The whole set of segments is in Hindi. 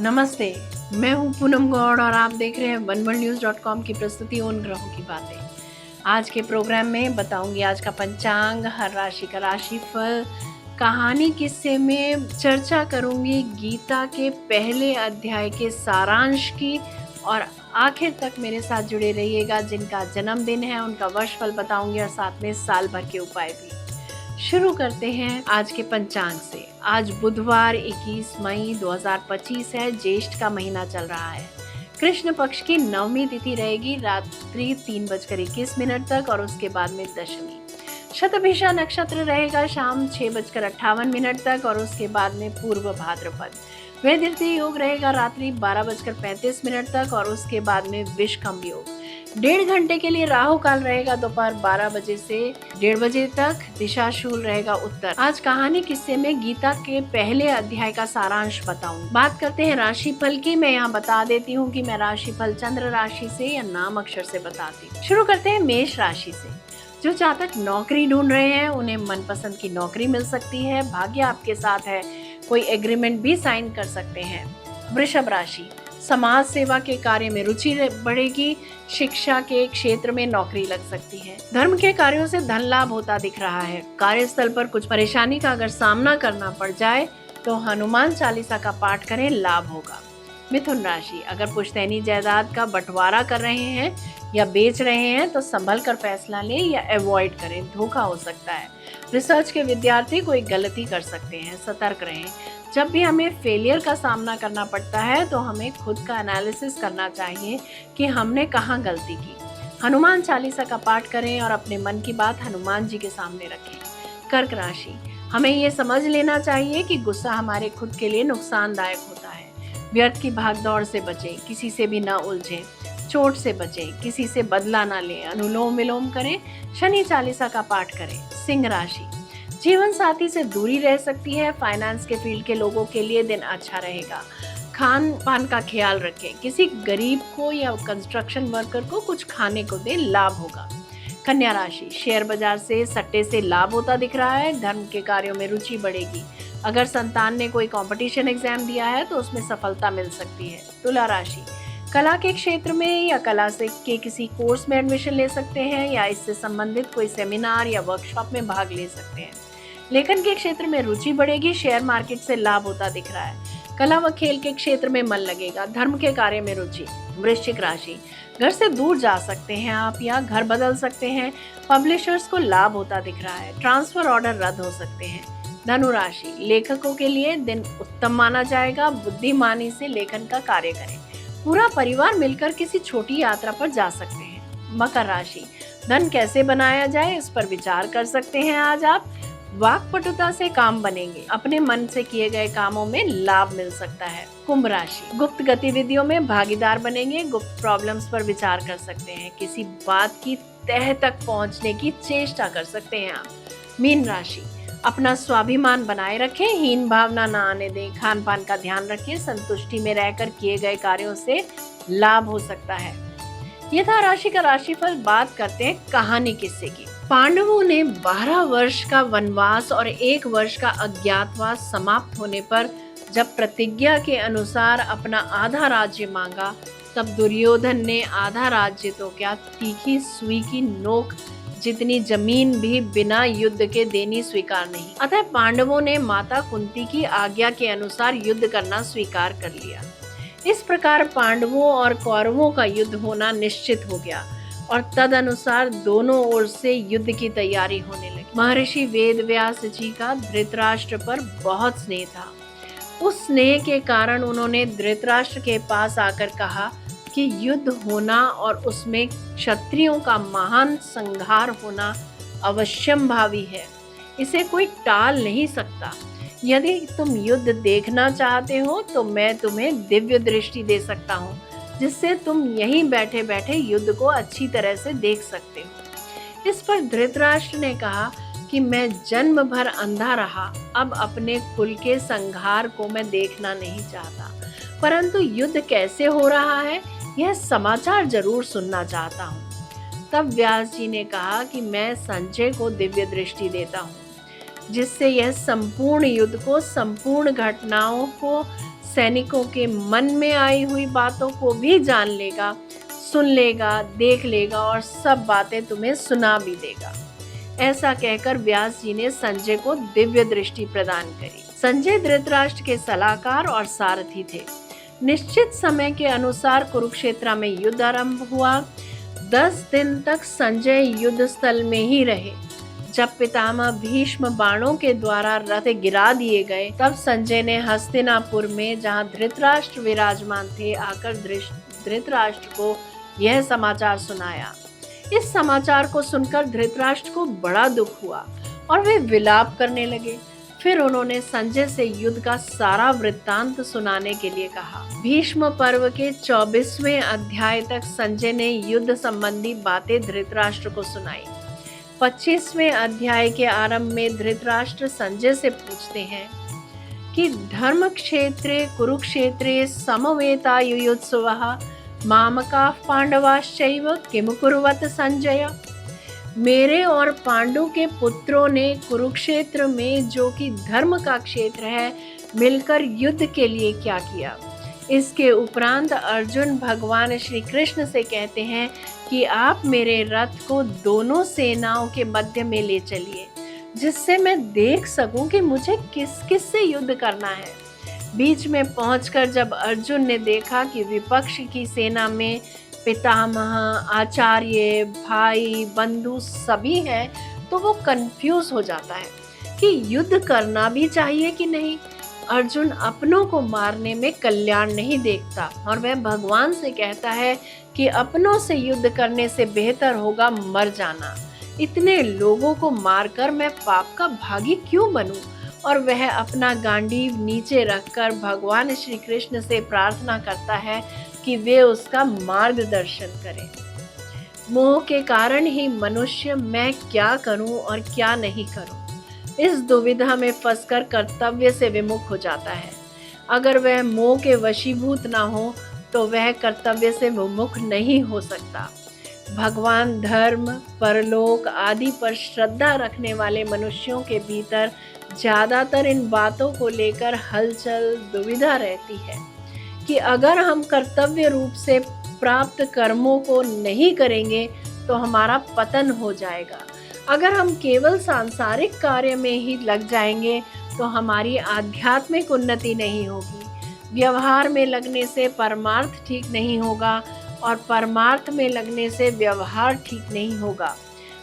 नमस्ते, मैं हूँ पूनम गौड़ और आप देख रहे हैं वनवर्ल्डन्यूज़.com की प्रस्तुति उन ग्रहों की बातें। आज के प्रोग्राम में बताऊंगी आज का पंचांग, हर राशि का राशिफल, कहानी किस्से में चर्चा करूंगी गीता के पहले अध्याय के सारांश की और आखिर तक मेरे साथ जुड़े रहिएगा। जिनका जन्मदिन है उनका वर्षफल बताऊंगी और साथ में साल भर के उपाय भी। शुरू करते हैं आज के पंचांग से। आज बुधवार 21 मई 2025 है। ज्येष्ठ का महीना चल रहा है। कृष्ण पक्ष की नवमी तिथि रहेगी रात्रि 3:21 तक और उसके बाद में दशमी। शतभिषा नक्षत्र रहेगा शाम 6:58 तक और उसके बाद में पूर्व भाद्रपद। वैदिर्ति योग रहेगा रात्रि 12:35 तक और उसके बाद में विषकम योग। 1.5 घंटे के लिए राहु काल रहेगा दोपहर 12 बजे से 1:30 बजे तक। दिशा शूल रहेगा उत्तर। आज कहानी किस्से में गीता के पहले अध्याय का सारांश बताऊं। बात करते हैं राशिफल की। मैं यहाँ बता देती हूँ कि मैं राशिफल चंद्र राशि से या नाम अक्षर से बताती हूँ। शुरू करते हैं मेष राशि से। जो जातक नौकरी ढूंढ रहे हैं उन्हें मनपसंद की नौकरी मिल सकती है। भाग्य आपके साथ है, कोई एग्रीमेंट भी साइन कर सकते हैं। वृषभ राशि, समाज सेवा के कार्य में रुचि बढ़ेगी। शिक्षा के क्षेत्र में नौकरी लग सकती है। धर्म के कार्यों से धन लाभ होता दिख रहा है। कार्यस्थल पर कुछ परेशानी का अगर सामना करना पड़ जाए तो हनुमान चालीसा का पाठ करें, लाभ होगा। मिथुन राशि, अगर पुश्तैनी जायदाद का बंटवारा कर रहे हैं या बेच रहे हैं तो संभल कर फैसला लें या अवॉइड करें, धोखा हो सकता है। रिसर्च के विद्यार्थी कोई गलती कर सकते हैं, सतर्क रहें। जब भी हमें फेलियर का सामना करना पड़ता है तो हमें खुद का एनालिसिस करना चाहिए कि हमने कहाँ गलती की। हनुमान चालीसा का पाठ करें और अपने मन की बात हनुमान जी के सामने रखें। कर्क राशि, हमें ये समझ लेना चाहिए कि गुस्सा हमारे खुद के लिए नुकसानदायक होता है। व्यर्थ की भागदौड़ से बचें, किसी से भी ना उलझें। चोट से बचें, किसी से बदला ना लें। अनुलोम विलोम करें, शनि चालीसा का पाठ करें। सिंह राशि, जीवन साथी से दूरी रह सकती है। फाइनेंस के फील्ड के लोगों के लिए दिन अच्छा रहेगा। खान पान का ख्याल रखें। किसी गरीब को या कंस्ट्रक्शन वर्कर को कुछ खाने को दें, लाभ होगा। कन्या राशि, शेयर बाजार से सट्टे से लाभ होता दिख रहा है। धर्म के कार्यों में रुचि बढ़ेगी। अगर संतान ने कोई कंपटीशन एग्जाम दिया है तो उसमें सफलता मिल सकती है। तुला राशि, कला के क्षेत्र में या कला से के किसी कोर्स में एडमिशन ले सकते हैं या इससे संबंधित कोई सेमिनार या वर्कशॉप में भाग ले सकते हैं। लेखन के क्षेत्र में रुचि बढ़ेगी। शेयर मार्केट से लाभ होता दिख रहा है। कला व खेल के क्षेत्र में मन लगेगा। धर्म के कार्य में रुचि। वृश्चिक राशि, घर से दूर जा सकते हैं आप या घर बदल सकते हैं। पब्लिशर्स को लाभ होता दिख रहा है। ट्रांसफर ऑर्डर रद्द हो सकते हैं। धनु राशि, लेखकों के लिए दिन उत्तम माना जाएगा। बुद्धिमानी से लेखन का कार्य करें। पूरा परिवार मिलकर किसी छोटी यात्रा पर जा सकते हैं। मकर राशि, धन कैसे बनाया जाए इस पर विचार कर सकते हैं आज आप। वाक्पटुता से काम बनेंगे। अपने मन से किए गए कामों में लाभ मिल सकता है। कुंभ राशि, गुप्त गतिविधियों में भागीदार बनेंगे। गुप्त प्रॉब्लम्स पर विचार कर सकते हैं। किसी बात की तह तक पहुंचने की चेष्टा कर सकते हैं आप। मीन राशि, अपना स्वाभिमान बनाए रखें। हीन भावना न आने दें। खान पान का ध्यान रखें। संतुष्टि में रहकर किए गए कार्यों से लाभ हो सकता है। ये था राशि का राशिफल। बात करते हैं कहानी किस्से की। पांडवों ने 12 वर्ष का वनवास और 1 वर्ष का अज्ञातवास समाप्त होने पर जब प्रतिज्ञा के अनुसार अपना आधा राज्य मांगा तब दुर्योधन ने आधा राज्य तो क्या, तीखी सुई की नोक जितनी जमीन भी बिना युद्ध के देनी स्वीकार नहीं। अतः पांडवों ने माता कुंती की आज्ञा के अनुसार युद्ध करना स्वीकार कर लिया। इस प्रकार पांडवों और कौरवों का युद्ध होना निश्चित हो गया और तदनुसार दोनों ओर से युद्ध की तैयारी होने लगी। महर्षि वेदव्यास जी का धृतराष्ट्र पर बहुत स्नेह था। उस स्नेह के कारण उन्होंने धृतराष्ट्र के पास आकर कहा कि युद्ध होना और उसमें क्षत्रियों का महान संहार होना अवश्यंभावी है। इसे कोई टाल नहीं सकता। यदि तुम युद्ध देखना चाहते हो तो मैं तुम्हें दिव्य दृष्टि दे सकता हूँ, जिससे तुम यहीं बैठे बैठे युद्ध को अच्छी तरह से देख सकते हो। इस पर धृतराष्ट्र ने कहा कि मैं जन्म भर अंधा रहा, अब अपने कुल के संहार को मैं देखना नहीं चाहता, परंतु युद्ध कैसे हो रहा है यह समाचार जरूर सुनना चाहता हूँ। तब व्यास जी ने कहा कि मैं संजय को दिव्य दृष्टि देता हूँ। जिससे यह संपूर्ण युद्ध को, संपूर्ण घटनाओं को, सैनिकों के मन में आई हुई बातों को भी जान लेगा, सुन लेगा, देख लेगा और सब बातें तुम्हें सुना भी देगा। ऐसा कहकर व्यास जी ने संजय को दिव्य दृष्टि प्रदान करी। संजय धृतराष्ट्र के सलाहकार और सारथी थे। निश्चित समय के अनुसार कुरुक्षेत्र में युद्ध आरंभ हुआ। 10 दिन तक संजय युद्ध स्थल में ही रहे। जब पितामह भीष्म बाणों के द्वारा रथ गिरा दिए गए, तब संजय ने हस्तिनापुर में, जहां धृतराष्ट्र विराजमान थे, आकर धृतराष्ट्र को यह समाचार सुनाया। इस समाचार को सुनकर धृतराष्ट्र को बड़ा दुख हुआ और वे विलाप करने लगे। फिर उन्होंने संजय से युद्ध का सारा वृत्तांत सुनाने के लिए कहा। भीष्म पर्व के 24वें अध्याय तक संजय ने युद्ध संबंधी बातें धृतराष्ट्र को सुनाई। 25वें अध्याय के आरंभ में धृतराष्ट्र संजय से पूछते हैं कि धर्म क्षेत्रे कुरुक्षेत्रे समवेता युयुत्सवः मामका पांडवाश्चैव किम कुर्वत संजय। मेरे और पांडु के पुत्रों ने कुरुक्षेत्र में, जो कि धर्म का क्षेत्र है, मिलकर युद्ध के लिए क्या किया। इसके उपरांत अर्जुन भगवान श्री कृष्ण से कहते हैं कि आप मेरे रथ को दोनों सेनाओं के मध्य में ले चलिए, जिससे मैं देख सकूं कि मुझे किस किस से युद्ध करना है। बीच में पहुंचकर जब अर्जुन ने देखा कि विपक्ष की सेना में पितामह, आचार्य, भाई, बंधु सभी हैं, तो वो कंफ्यूज हो जाता है कि युद्ध करना भी चाहिए कि नहीं। अर्जुन अपनों को मारने में कल्याण नहीं देखता और वह भगवान से कहता है कि अपनों से युद्ध करने से बेहतर होगा मर जाना। इतने लोगों को मारकर मैं पाप का भागी क्यों बनूं? और वह अपना गांडीव नीचे रखकर भगवान श्री कृष्ण से प्रार्थना करता है कि वे उसका मार्गदर्शन करें। मोह के कारण ही मनुष्य मैं क्या करूं और क्या नहीं करूं, इस दुविधा में फंसकर कर्तव्य से विमुख हो जाता है। अगर वह मोह के वशीभूत ना हो तो वह कर्तव्य से विमुख नहीं हो सकता। भगवान, धर्म, परलोक आदि पर श्रद्धा रखने वाले मनुष्यों के भीतर ज्यादातर इन बातों को लेकर हलचल, दुविधा रहती है कि अगर हम कर्तव्य रूप से प्राप्त कर्मों को नहीं करेंगे तो हमारा पतन हो जाएगा। अगर हम केवल सांसारिक कार्य में ही लग जाएंगे तो हमारी आध्यात्मिक उन्नति नहीं होगी। व्यवहार में लगने से परमार्थ ठीक नहीं होगा और परमार्थ में लगने से व्यवहार ठीक नहीं होगा।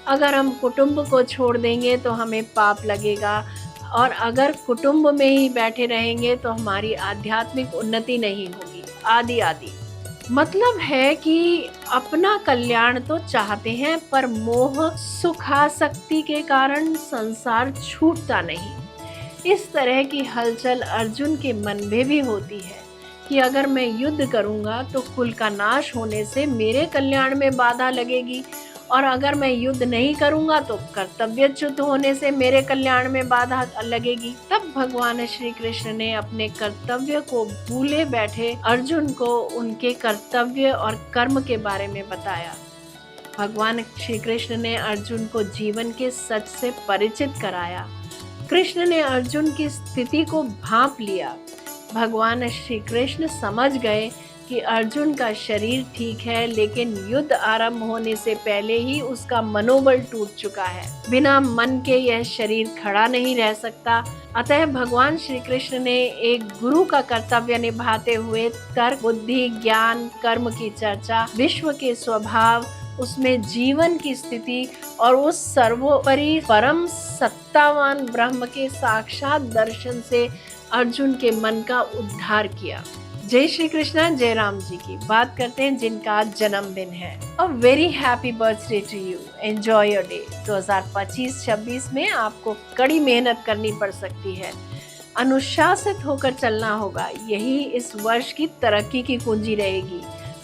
अगर हम कुटुंब को छोड़ देंगे तो हमें पाप लगेगा और अगर कुटुंब में ही बैठे रहेंगे तो हमारी आध्यात्मिक उन्नति नहीं होगी, आदि आदि। मतलब है कि अपना कल्याण तो चाहते हैं पर मोह सुखासक्ति के कारण संसार छूटता नहीं। इस तरह की हलचल अर्जुन के मन में भी होती है कि अगर मैं युद्ध करूंगा तो कुल का नाश होने से मेरे कल्याण में बाधा लगेगी और अगर मैं युद्ध नहीं करूंगा तो कर्तव्यच्युत होने से मेरे कल्याण में बाधा लगेगी। तब भगवान श्री कृष्ण ने अपने कर्तव्य को भूले बैठे अर्जुन को उनके कर्तव्य और कर्म के बारे में बताया। भगवान श्री कृष्ण ने अर्जुन को जीवन के सच से परिचित कराया। कृष्ण ने अर्जुन की स्थिति को भांप लिया। भगवान श्री कृष्ण समझ गए कि अर्जुन का शरीर ठीक है, लेकिन युद्ध आरंभ होने से पहले ही उसका मनोबल टूट चुका है। बिना मन के यह शरीर खड़ा नहीं रह सकता। अतः भगवान श्री कृष्ण ने एक गुरु का कर्तव्य निभाते हुए तर्क, बुद्धि, ज्ञान, कर्म की चर्चा, विश्व के स्वभाव, उसमें जीवन की स्थिति और उस सर्वोपरि परम सत्तावान ब्रह्म के साक्षात दर्शन से अर्जुन के मन का उद्धार किया। जय श्री कृष्णा, जय राम जी की बात करते हैं जिनका आज जन्मदिन है। A very happy birthday to you, enjoy your day. 2025-26 में आपको कड़ी मेहनत करनी पड़ सकती है, अनुशासित होकर चलना होगा। यही इस वर्ष की तरक्की की कुंजी रहेगी।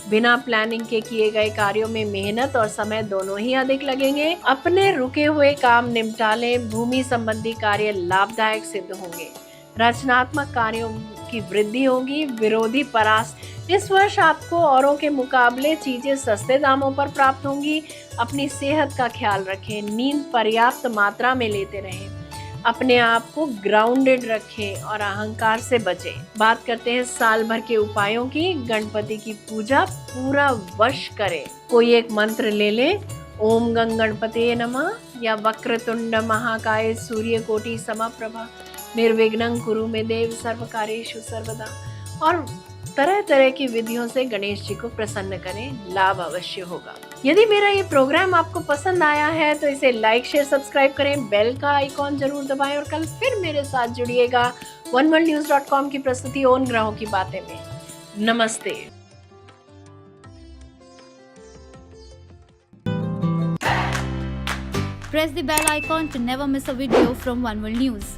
बिना प्लानिंग के किए गए कार्यों में मेहनत और समय दोनों ही अधिक लगेंगे। अपने रुके हुए काम निपटा लें। भूमि संबंधी कार्य लाभदायक सिद्ध होंगे। रचनात्मक कार्यों की वृद्धि होगी। विरोधी परास्त। इस वर्ष आपको औरों के मुकाबले चीजें सस्ते दामों पर प्राप्त होंगी। अपनी सेहत का ख्याल रखें। नींद पर्याप्त मात्रा में लेते रहें। अपने आप को ग्राउंडेड रखें और अहंकार से बचें। बात करते हैं साल भर के उपायों की। गणपति की पूजा पूरा वर्ष करें। कोई एक मंत्र ले लें, ओम गंग गणपते नमः या वक्रतुंड महाकाय सूर्यकोटि समप्रभा निर्विघ्नं कुरु मे देव सर्वकार्येषु सर्वदा, और तरह तरह की विधियों से गणेश जी को प्रसन्न करें, लाभ अवश्य होगा। यदि मेरा ये प्रोग्राम आपको पसंद आया है तो इसे लाइक शेयर सब्सक्राइब करें, बेल का आइकॉन जरूर दबाएं और कल फिर मेरे साथ जुड़िएगा oneworldnews.com की प्रस्तुति उन ग्रहों की बातें में। नमस्ते। Press the bell icon to never miss a video from One World News.